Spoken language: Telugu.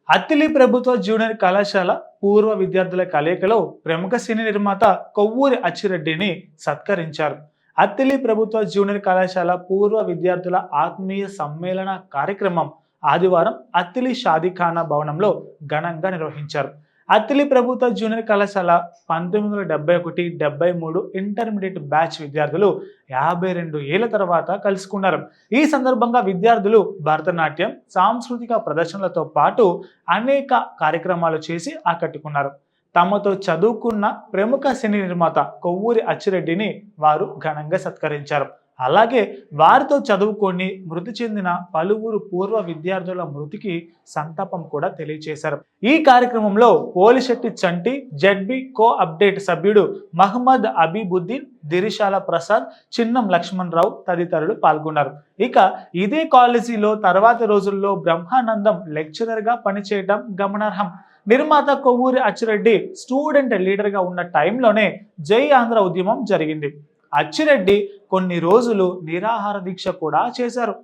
అత్తిలి ప్రభుత్వ జూనియర్ కళాశాల పూర్వ విద్యార్థుల కలయికలో ప్రముఖ సినీ నిర్మాత కొవ్వూరి అచ్చిరెడ్డిని సత్కరించారు. అత్తిలి ప్రభుత్వ జూనియర్ కళాశాల పూర్వ విద్యార్థుల ఆత్మీయ సమ్మేళన కార్యక్రమం ఆదివారం అత్తిలి షాదీఖానా భవనంలో ఘనంగా నిర్వహించారు. అత్తిలి ప్రభుత్వ జూనియర్ కళాశాల 1971-73 ఇంటర్మీడియట్ బ్యాచ్ విద్యార్థులు 52 ఏళ్ల తర్వాత కలుసుకున్నారు. ఈ సందర్భంగా విద్యార్థులు భరతనాట్యం, సాంస్కృతిక ప్రదర్శనలతో పాటు అనేక కార్యక్రమాలు చేసి ఆకట్టుకున్నారు. తమతో చదువుకున్న ప్రముఖ సినీ నిర్మాత కొవ్వూరి అచ్చిరెడ్డిని వారు ఘనంగా సత్కరించారు. అలాగే వారితో చదువుకొని మృతి చెందిన పలువురు పూర్వ విద్యార్థుల మృతికి సంతాపం కూడా తెలియజేశారు. ఈ కార్యక్రమంలో పోలిశెట్టి చంటి, జెడ్బీ కో అప్డేట్ సభ్యుడు మహమ్మద్ అబీబుద్దీన్, దిరిశాల ప్రసాద్, చిన్నం లక్ష్మణ్ రావు తదితరులు పాల్గొన్నారు. ఇక ఇదే కాలేజీలో తర్వాతి రోజుల్లో బ్రహ్మానందం లెక్చరర్ గా పనిచేయడం గమనార్హం. నిర్మాత కొవ్వూరి అచ్చిరెడ్డి స్టూడెంట్ లీడర్ గా ఉన్న టైంలోనే జై ఆంధ్ర ఉద్యమం జరిగింది. అచ్చిరెడ్డి కొన్ని రోజులు నిరాహార దీక్ష కూడా చేశారు.